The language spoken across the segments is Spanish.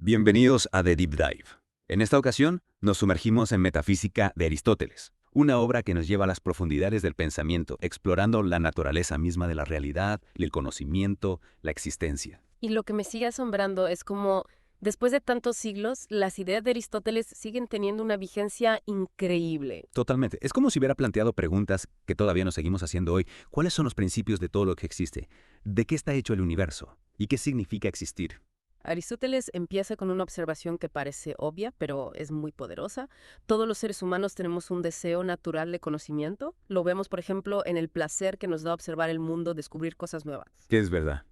Bienvenidos a The Deep Dive. En esta ocasión, nos sumergimos en Metafísica de Aristóteles, una obra que nos lleva a las profundidades del pensamiento, explorando la naturaleza misma de la realidad, el conocimiento, la existencia. Y lo que me sigue asombrando es cómo, después de tantos siglos, las ideas de Aristóteles siguen teniendo una vigencia increíble. Totalmente. Es como si hubiera planteado preguntas que todavía nos seguimos haciendo hoy. ¿Cuáles son los principios de todo lo que existe? ¿De qué está hecho el universo? ¿Y qué significa existir? Aristóteles empieza con una observación que parece obvia, pero es muy poderosa. Todos los seres humanos tenemos un deseo natural de conocimiento. Lo vemos, por ejemplo, en el placer que nos da observar el mundo, descubrir cosas nuevas. Que es verdad.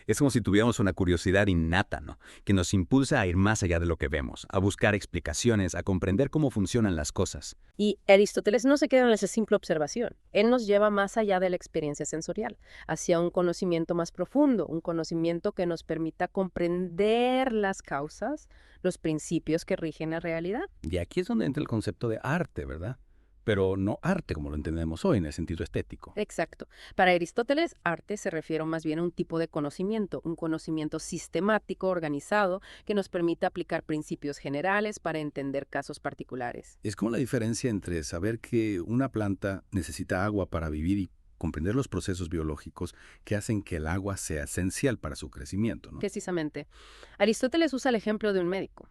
Es como si tuviéramos una curiosidad innata, ¿no? Que nos impulsa a ir más allá de lo que vemos, a buscar explicaciones, a comprender cómo funcionan las cosas. Y Aristóteles no se queda en esa simple observación. Él nos lleva más allá de la experiencia sensorial, hacia un conocimiento más profundo, un conocimiento que nos permita comprender las causas, los principios que rigen la realidad. Y aquí es donde entra el concepto de arte, ¿verdad? Pero no arte como lo entendemos hoy en el sentido estético. Exacto. Para Aristóteles, arte se refiere más bien a un tipo de conocimiento, un conocimiento sistemático, organizado, que nos permite aplicar principios generales para entender casos particulares. Es como la diferencia entre saber que una planta necesita agua para vivir y comprender los procesos biológicos que hacen que el agua sea esencial para su crecimiento, ¿no? Precisamente. Aristóteles usa el ejemplo de un médico.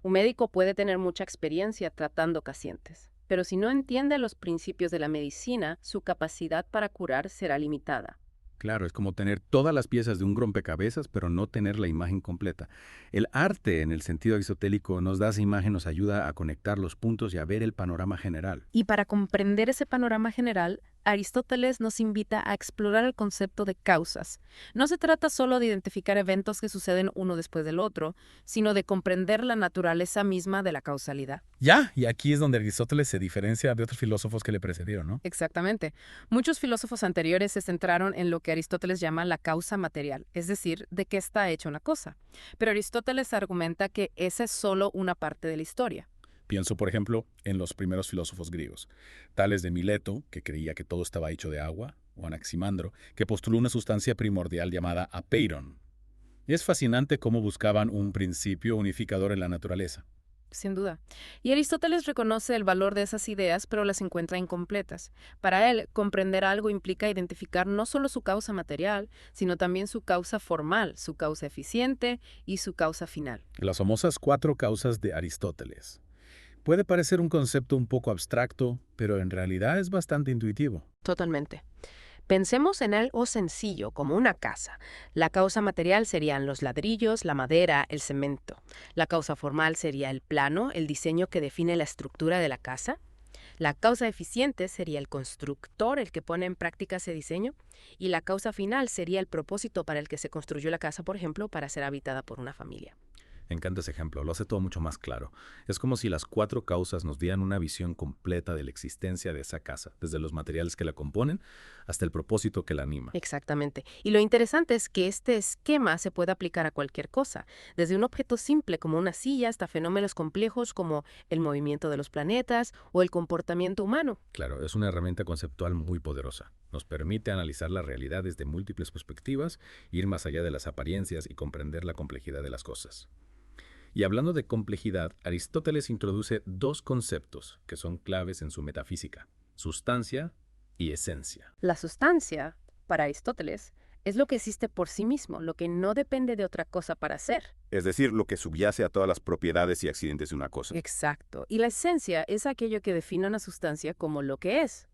Un médico puede tener mucha experiencia tratando pacientes, pero si no entiende los principios de la medicina, su capacidad para curar será limitada. Claro, es como tener todas las piezas de un rompecabezas, pero no tener la imagen completa. El arte, en el sentido aristotélico, nos da esa imagen, nos ayuda a conectar los puntos y a ver el panorama general. Y para comprender ese panorama general, Aristóteles nos invita a explorar el concepto de causas. No se trata solo de identificar eventos que suceden uno después del otro, sino de comprender la naturaleza misma de la causalidad. Ya, y aquí es donde Aristóteles se diferencia de otros filósofos que le precedieron, ¿no? Exactamente. Muchos filósofos anteriores se centraron en lo que Aristóteles llama la causa material, es decir, de qué está hecha una cosa. Pero Aristóteles argumenta que esa es solo una parte de la historia. Pienso, por ejemplo, en los primeros filósofos griegos, tales de Mileto, que creía que todo estaba hecho de agua, o Anaximandro, que postuló una sustancia primordial llamada apeiron. Y es fascinante cómo buscaban un principio unificador en la naturaleza. Sin duda. Y Aristóteles reconoce el valor de esas ideas, pero las encuentra incompletas. Para él, comprender algo implica identificar no solo su causa material, sino también su causa formal, su causa eficiente y su causa final. Las famosas 4 causas de Aristóteles. Puede parecer un concepto un poco abstracto, pero en realidad es bastante intuitivo. Totalmente. Pensemos en algo sencillo, como una casa. La causa material serían los ladrillos, la madera, el cemento. La causa formal sería el plano, el diseño que define la estructura de la casa. La causa eficiente sería el constructor, el que pone en práctica ese diseño. Y la causa final sería el propósito para el que se construyó la casa, por ejemplo, para ser habitada por una familia. Me encanta ese ejemplo, lo hace todo mucho más claro. Es como si las 4 causas nos dieran una visión completa de la existencia de esa casa, desde los materiales que la componen hasta el propósito que la anima. Exactamente. Y lo interesante es que este esquema se puede aplicar a cualquier cosa, desde un objeto simple como una silla hasta fenómenos complejos como el movimiento de los planetas o el comportamiento humano. Claro, es una herramienta conceptual muy poderosa. Nos permite analizar la realidad desde múltiples perspectivas, ir más allá de las apariencias y comprender la complejidad de las cosas. Y hablando de complejidad, Aristóteles introduce 2 conceptos que son claves en su metafísica: sustancia y esencia. La sustancia, para Aristóteles, es lo que existe por sí mismo, lo que no depende de otra cosa para ser. Es decir, lo que subyace a todas las propiedades y accidentes de una cosa. Exacto. Y la esencia es aquello que define una sustancia como lo que es,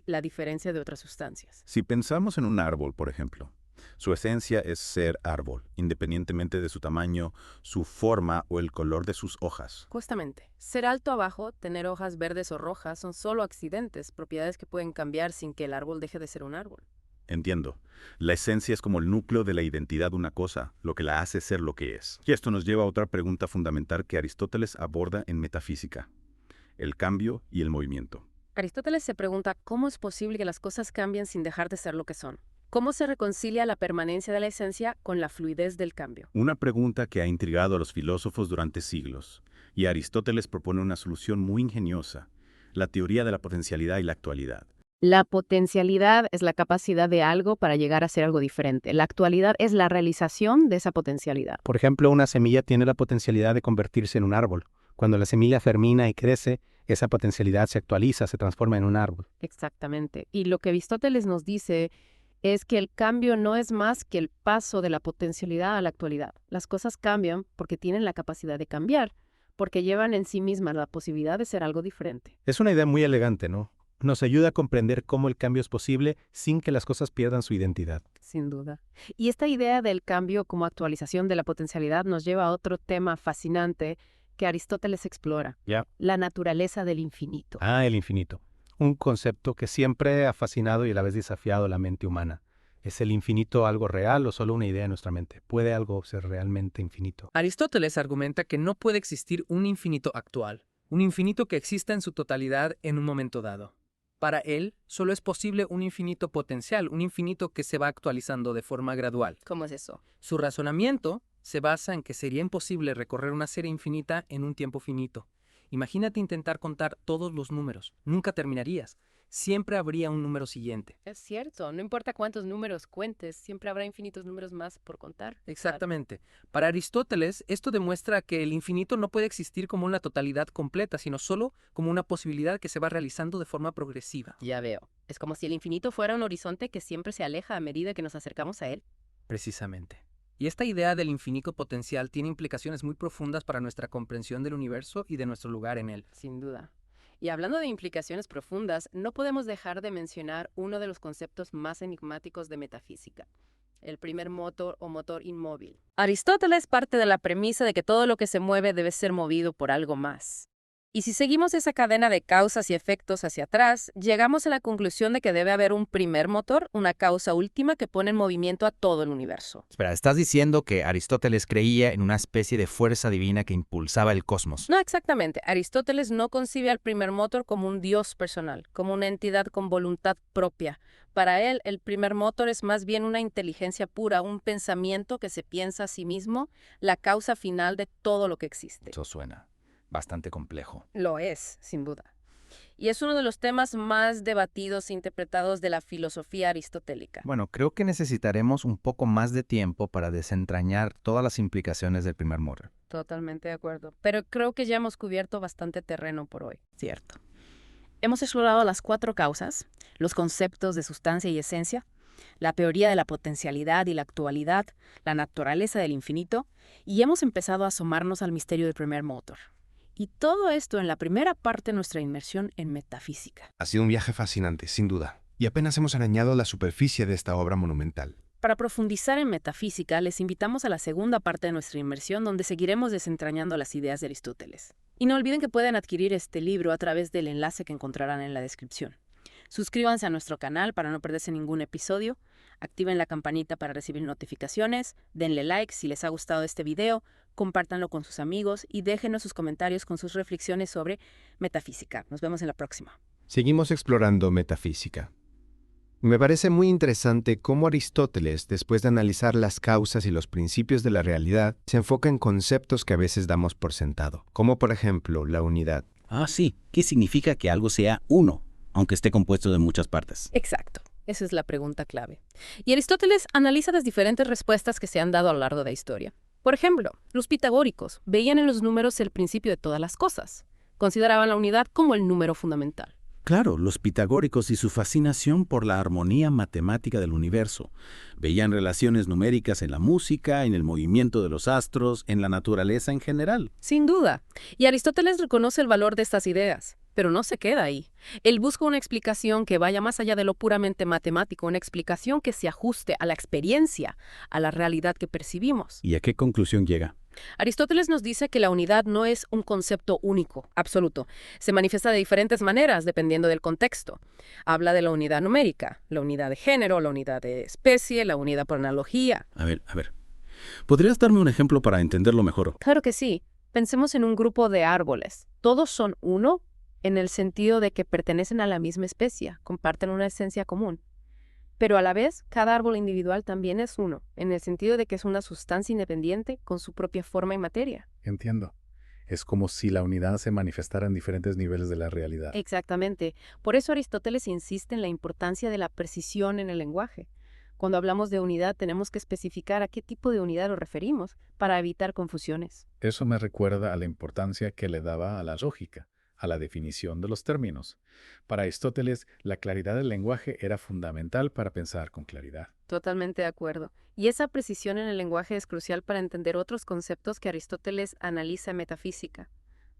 la diferencia de otras sustancias. Si pensamos en un árbol, por ejemplo, su esencia es ser árbol, independientemente de su tamaño, su forma o el color de sus hojas. Justamente, ser alto abajo, tener hojas verdes o rojas son solo accidentes, propiedades que pueden cambiar sin que el árbol deje de ser un árbol. Entiendo. La esencia es como el núcleo de la identidad de una cosa, lo que la hace ser lo que es. Y esto nos lleva a otra pregunta fundamental que Aristóteles aborda en Metafísica: el cambio y el movimiento. Aristóteles se pregunta cómo es posible que las cosas cambien sin dejar de ser lo que son. ¿Cómo se reconcilia la permanencia de la esencia con la fluidez del cambio? Una pregunta que ha intrigado a los filósofos durante siglos, y Aristóteles propone una solución muy ingeniosa: la teoría de la potencialidad y la actualidad. La potencialidad es la capacidad de algo para llegar a ser algo diferente. La actualidad es la realización de esa potencialidad. Por ejemplo, una semilla tiene la potencialidad de convertirse en un árbol. Cuando la semilla germina y crece, esa potencialidad se actualiza, se transforma en un árbol. Exactamente. Y lo que Aristóteles nos dice es que el cambio no es más que el paso de la potencialidad a la actualidad. Las cosas cambian porque tienen la capacidad de cambiar, porque llevan en sí mismas la posibilidad de ser algo diferente. Es una idea muy elegante, ¿no? Nos ayuda a comprender cómo el cambio es posible sin que las cosas pierdan su identidad. Sin duda. Y esta idea del cambio como actualización de la potencialidad nos lleva a otro tema fascinante que Aristóteles explora, la naturaleza del infinito. El infinito. Un concepto que siempre ha fascinado y a la vez desafiado la mente humana. ¿Es el infinito algo real o solo una idea en nuestra mente? ¿Puede algo ser realmente infinito? Aristóteles argumenta que no puede existir un infinito actual, un infinito que exista en su totalidad en un momento dado. Para él, solo es posible un infinito potencial, un infinito que se va actualizando de forma gradual. ¿Cómo es eso? Su razonamiento se basa en que sería imposible recorrer una serie infinita en un tiempo finito. Imagínate intentar contar todos los números. Nunca terminarías. Siempre habría un número siguiente. Es cierto, no importa cuántos números cuentes, siempre habrá infinitos números más por contar. Exactamente. Para Aristóteles, esto demuestra que el infinito no puede existir como una totalidad completa, sino solo como una posibilidad que se va realizando de forma progresiva. Ya veo. Es como si el infinito fuera un horizonte que siempre se aleja a medida que nos acercamos a él. Precisamente. Y esta idea del infinito potencial tiene implicaciones muy profundas para nuestra comprensión del universo y de nuestro lugar en él. Sin duda. Y hablando de implicaciones profundas, no podemos dejar de mencionar uno de los conceptos más enigmáticos de metafísica, el primer motor o motor inmóvil. Aristóteles parte de la premisa de que todo lo que se mueve debe ser movido por algo más. Y si seguimos esa cadena de causas y efectos hacia atrás, llegamos a la conclusión de que debe haber un primer motor, una causa última que pone en movimiento a todo el universo. Espera, ¿estás diciendo que Aristóteles creía en una especie de fuerza divina que impulsaba el cosmos? No exactamente. Aristóteles no concibe al primer motor como un dios personal, como una entidad con voluntad propia. Para él, el primer motor es más bien una inteligencia pura, un pensamiento que se piensa a sí mismo, la causa final de todo lo que existe. Eso suena bastante complejo. Lo es, sin duda. Y es uno de los temas más debatidos e interpretados de la filosofía aristotélica. Bueno, creo que necesitaremos un poco más de tiempo para desentrañar todas las implicaciones del primer motor. Totalmente de acuerdo. Pero creo que ya hemos cubierto bastante terreno por hoy. Cierto. Hemos explorado las 4 causas, los conceptos de sustancia y esencia, la teoría de la potencialidad y la actualidad, la naturaleza del infinito, y hemos empezado a asomarnos al misterio del primer motor. Y todo esto en la primera parte de nuestra inmersión en metafísica. Ha sido un viaje fascinante, sin duda, y apenas hemos arañado la superficie de esta obra monumental. Para profundizar en metafísica, les invitamos a la segunda parte de nuestra inmersión, donde seguiremos desentrañando las ideas de Aristóteles. Y no olviden que pueden adquirir este libro a través del enlace que encontrarán en la descripción. Suscríbanse a nuestro canal para no perderse ningún episodio, activen la campanita para recibir notificaciones, denle like si les ha gustado este video, compártanlo con sus amigos y déjenos sus comentarios con sus reflexiones sobre metafísica. Nos vemos en la próxima. Seguimos explorando metafísica. Me parece muy interesante cómo Aristóteles, después de analizar las causas y los principios de la realidad, se enfoca en conceptos que a veces damos por sentado, como por ejemplo la unidad. Sí. ¿Qué significa que algo sea uno, aunque esté compuesto de muchas partes? Exacto. Esa es la pregunta clave. Y Aristóteles analiza las diferentes respuestas que se han dado a lo largo de la historia. Por ejemplo, los pitagóricos veían en los números el principio de todas las cosas. Consideraban la unidad como el número fundamental. Claro, los pitagóricos y su fascinación por la armonía matemática del universo. Veían relaciones numéricas en la música, en el movimiento de los astros, en la naturaleza en general. Sin duda. Y Aristóteles reconoce el valor de estas ideas, pero no se queda ahí. Él busca una explicación que vaya más allá de lo puramente matemático, una explicación que se ajuste a la experiencia, a la realidad que percibimos. ¿Y a qué conclusión llega? Aristóteles nos dice que la unidad no es un concepto único, absoluto. Se manifiesta de diferentes maneras dependiendo del contexto. Habla de la unidad numérica, la unidad de género, la unidad de especie, la unidad por analogía. A ver. ¿Podrías darme un ejemplo para entenderlo mejor? Claro que sí. Pensemos en un grupo de árboles. Todos son uno en el sentido de que pertenecen a la misma especie, comparten una esencia común. Pero a la vez, cada árbol individual también es uno, en el sentido de que es una sustancia independiente con su propia forma y materia. Entiendo. Es como si la unidad se manifestara en diferentes niveles de la realidad. Exactamente. Por eso Aristóteles insiste en la importancia de la precisión en el lenguaje. Cuando hablamos de unidad, tenemos que especificar a qué tipo de unidad nos referimos para evitar confusiones. Eso me recuerda a la importancia que le daba a la lógica, a la definición de los términos. Para Aristóteles, la claridad del lenguaje era fundamental para pensar con claridad. Totalmente de acuerdo. Y esa precisión en el lenguaje es crucial para entender otros conceptos que Aristóteles analiza en metafísica.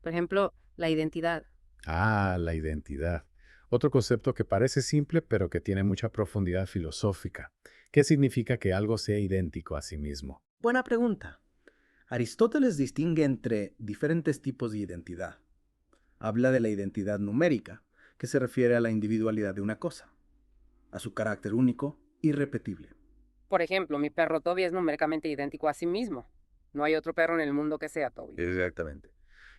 Por ejemplo, la identidad. Ah, la identidad. Otro concepto que parece simple pero que tiene mucha profundidad filosófica. ¿Qué significa que algo sea idéntico a sí mismo? Buena pregunta. Aristóteles distingue entre diferentes tipos de identidad. Habla de la identidad numérica, que se refiere a la individualidad de una cosa, a su carácter único, irrepetible. Por ejemplo, mi perro Toby es numéricamente idéntico a sí mismo. No hay otro perro en el mundo que sea Toby. Exactamente.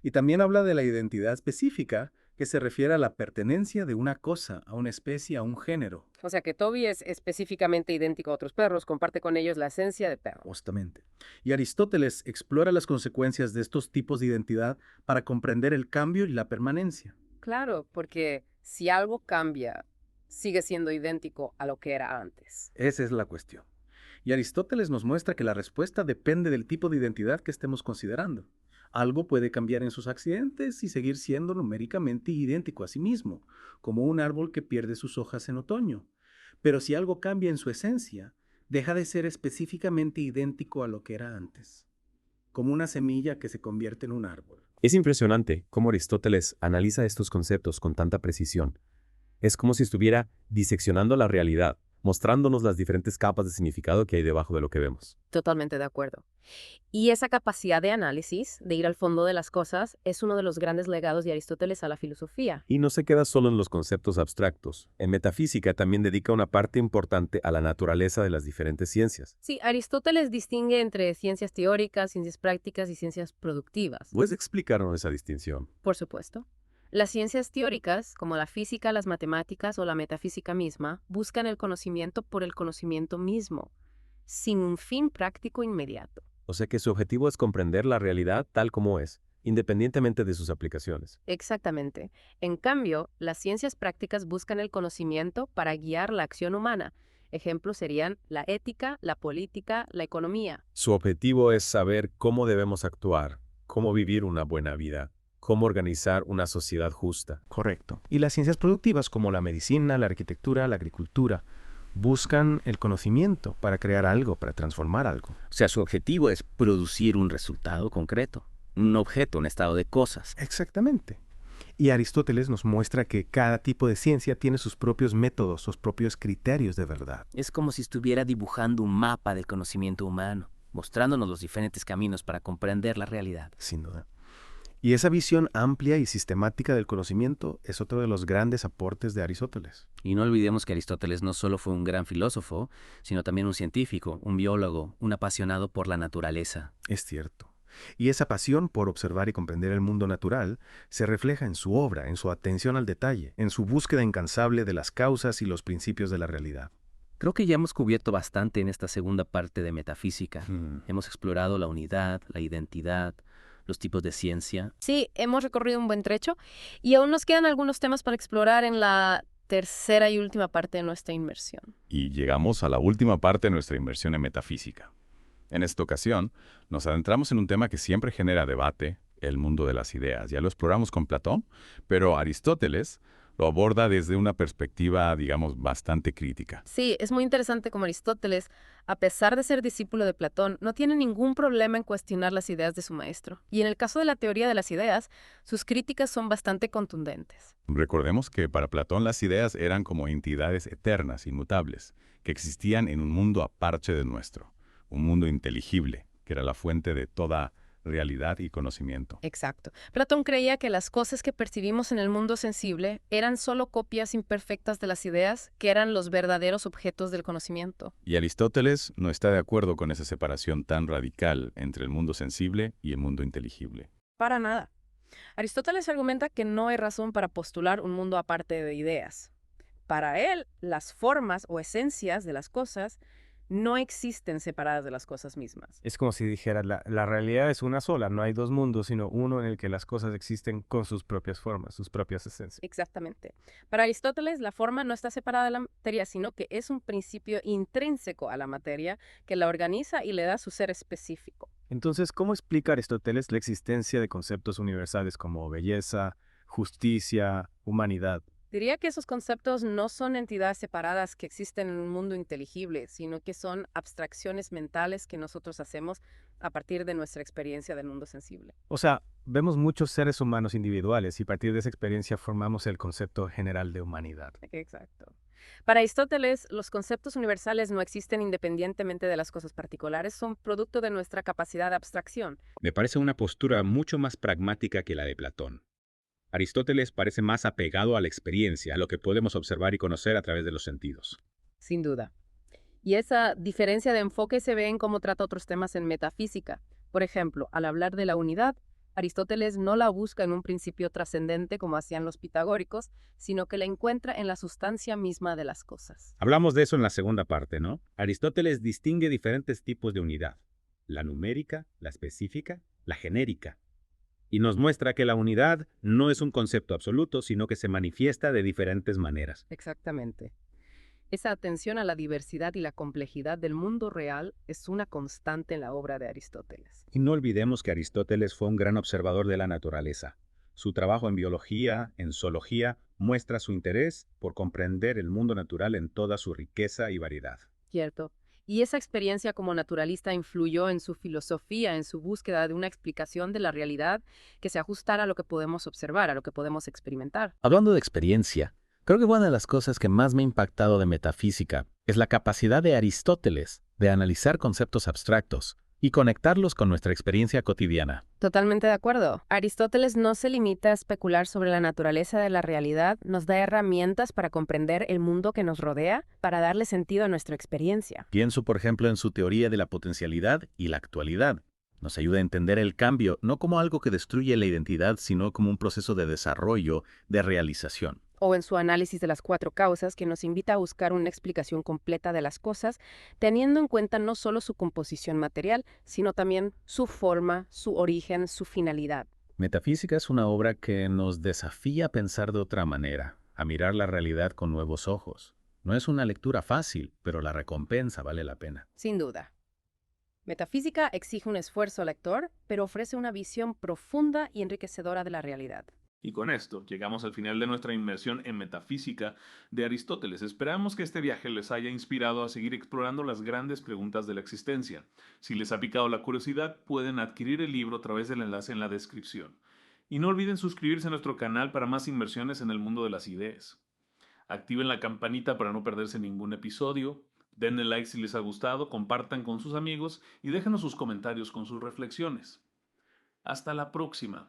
Y también habla de la identidad específica, que se refiere a la pertenencia de una cosa, a una especie, a un género. O sea que Toby es específicamente idéntico a otros perros, comparte con ellos la esencia de perro. Justamente. Y Aristóteles explora las consecuencias de estos tipos de identidad para comprender el cambio y la permanencia. Claro, porque si algo cambia, sigue siendo idéntico a lo que era antes. Esa es la cuestión. Y Aristóteles nos muestra que la respuesta depende del tipo de identidad que estemos considerando. Algo puede cambiar en sus accidentes y seguir siendo numéricamente idéntico a sí mismo, como un árbol que pierde sus hojas en otoño. Pero si algo cambia en su esencia, deja de ser específicamente idéntico a lo que era antes, como una semilla que se convierte en un árbol. Es impresionante cómo Aristóteles analiza estos conceptos con tanta precisión. Es como si estuviera diseccionando la realidad, mostrándonos las diferentes capas de significado que hay debajo de lo que vemos. Totalmente de acuerdo. Y esa capacidad de análisis, de ir al fondo de las cosas, es uno de los grandes legados de Aristóteles a la filosofía. Y no se queda solo en los conceptos abstractos. En metafísica también dedica una parte importante a la naturaleza de las diferentes ciencias. Sí, Aristóteles distingue entre ciencias teóricas, ciencias prácticas y ciencias productivas. ¿Puedes explicarnos esa distinción? Por supuesto. Las ciencias teóricas, como la física, las matemáticas o la metafísica misma, buscan el conocimiento por el conocimiento mismo, sin un fin práctico inmediato. O sea que su objetivo es comprender la realidad tal como es, independientemente de sus aplicaciones. Exactamente. En cambio, las ciencias prácticas buscan el conocimiento para guiar la acción humana. Ejemplos serían la ética, la política, la economía. Su objetivo es saber cómo debemos actuar, cómo vivir una buena vida, cómo organizar una sociedad justa. Correcto. Y las ciencias productivas como la medicina, la arquitectura, la agricultura, buscan el conocimiento para crear algo, para transformar algo. O sea, su objetivo es producir un resultado concreto, un objeto, un estado de cosas. Exactamente. Y Aristóteles nos muestra que cada tipo de ciencia tiene sus propios métodos, sus propios criterios de verdad. Es como si estuviera dibujando un mapa del conocimiento humano, mostrándonos los diferentes caminos para comprender la realidad. Sin duda. Y esa visión amplia y sistemática del conocimiento es otro de los grandes aportes de Aristóteles. Y no olvidemos que Aristóteles no solo fue un gran filósofo, sino también un científico, un biólogo, un apasionado por la naturaleza. Es cierto. Y esa pasión por observar y comprender el mundo natural se refleja en su obra, en su atención al detalle, en su búsqueda incansable de las causas y los principios de la realidad. Creo que ya hemos cubierto bastante en esta segunda parte de metafísica. Hemos explorado la unidad, la identidad, los tipos de ciencia. Sí, hemos recorrido un buen trecho y aún nos quedan algunos temas para explorar en la tercera y última parte de nuestra inmersión. Y llegamos a la última parte de nuestra inmersión en metafísica. En esta ocasión, nos adentramos en un tema que siempre genera debate, el mundo de las ideas. Ya lo exploramos con Platón, pero Aristóteles lo aborda desde una perspectiva, digamos, bastante crítica. Sí, es muy interesante como Aristóteles, a pesar de ser discípulo de Platón, no tiene ningún problema en cuestionar las ideas de su maestro. Y en el caso de la teoría de las ideas, sus críticas son bastante contundentes. Recordemos que para Platón las ideas eran como entidades eternas, inmutables, que existían en un mundo aparte del nuestro, un mundo inteligible, que era la fuente de toda realidad y conocimiento. Exacto. Platón creía que las cosas que percibimos en el mundo sensible eran solo copias imperfectas de las ideas, que eran los verdaderos objetos del conocimiento. Y Aristóteles no está de acuerdo con esa separación tan radical entre el mundo sensible y el mundo inteligible. Para nada. Aristóteles argumenta que no hay razón para postular un mundo aparte de ideas. Para él, las formas o esencias de las cosas no existen separadas de las cosas mismas. Es como si dijeras, la realidad es una sola, no hay dos mundos, sino uno en el que las cosas existen con sus propias formas, sus propias esencias. Exactamente. Para Aristóteles, la forma no está separada de la materia, sino que es un principio intrínseco a la materia que la organiza y le da su ser específico. Entonces, ¿cómo explica Aristóteles la existencia de conceptos universales como belleza, justicia, humanidad? Diría que esos conceptos no son entidades separadas que existen en un mundo inteligible, sino que son abstracciones mentales que nosotros hacemos a partir de nuestra experiencia del mundo sensible. O sea, vemos muchos seres humanos individuales y a partir de esa experiencia formamos el concepto general de humanidad. Exacto. Para Aristóteles, los conceptos universales no existen independientemente de las cosas particulares, son producto de nuestra capacidad de abstracción. Me parece una postura mucho más pragmática que la de Platón. Aristóteles parece más apegado a la experiencia, a lo que podemos observar y conocer a través de los sentidos. Sin duda. Y esa diferencia de enfoque se ve en cómo trata otros temas en metafísica. Por ejemplo, al hablar de la unidad, Aristóteles no la busca en un principio trascendente como hacían los pitagóricos, sino que la encuentra en la sustancia misma de las cosas. Hablamos de eso en la segunda parte, ¿no? Aristóteles distingue diferentes tipos de unidad: la numérica, la específica, la genérica. Y nos muestra que la unidad no es un concepto absoluto, sino que se manifiesta de diferentes maneras. Exactamente. Esa atención a la diversidad y la complejidad del mundo real es una constante en la obra de Aristóteles. Y no olvidemos que Aristóteles fue un gran observador de la naturaleza. Su trabajo en biología, en zoología, muestra su interés por comprender el mundo natural en toda su riqueza y variedad. Cierto. Y esa experiencia como naturalista influyó en su filosofía, en su búsqueda de una explicación de la realidad que se ajustara a lo que podemos observar, a lo que podemos experimentar. Hablando de experiencia, creo que una de las cosas que más me ha impactado de metafísica es la capacidad de Aristóteles de analizar conceptos abstractos y conectarlos con nuestra experiencia cotidiana. Totalmente de acuerdo. Aristóteles no se limita a especular sobre la naturaleza de la realidad, nos da herramientas para comprender el mundo que nos rodea, para darle sentido a nuestra experiencia. Pienso, por ejemplo, en su teoría de la potencialidad y la actualidad. Nos ayuda a entender el cambio no como algo que destruye la identidad, sino como un proceso de desarrollo, de realización. O en su análisis de las 4 causas, que nos invita a buscar una explicación completa de las cosas, teniendo en cuenta no solo su composición material, sino también su forma, su origen, su finalidad. Metafísica es una obra que nos desafía a pensar de otra manera, a mirar la realidad con nuevos ojos. No es una lectura fácil, pero la recompensa vale la pena. Sin duda. Metafísica exige un esfuerzo al lector, pero ofrece una visión profunda y enriquecedora de la realidad. Y con esto llegamos al final de nuestra inmersión en metafísica de Aristóteles. Esperamos que este viaje les haya inspirado a seguir explorando las grandes preguntas de la existencia. Si les ha picado la curiosidad, pueden adquirir el libro a través del enlace en la descripción. Y no olviden suscribirse a nuestro canal para más inmersiones en el mundo de las ideas. Activen la campanita para no perderse ningún episodio. Denle like si les ha gustado, compartan con sus amigos y déjenos sus comentarios con sus reflexiones. Hasta la próxima.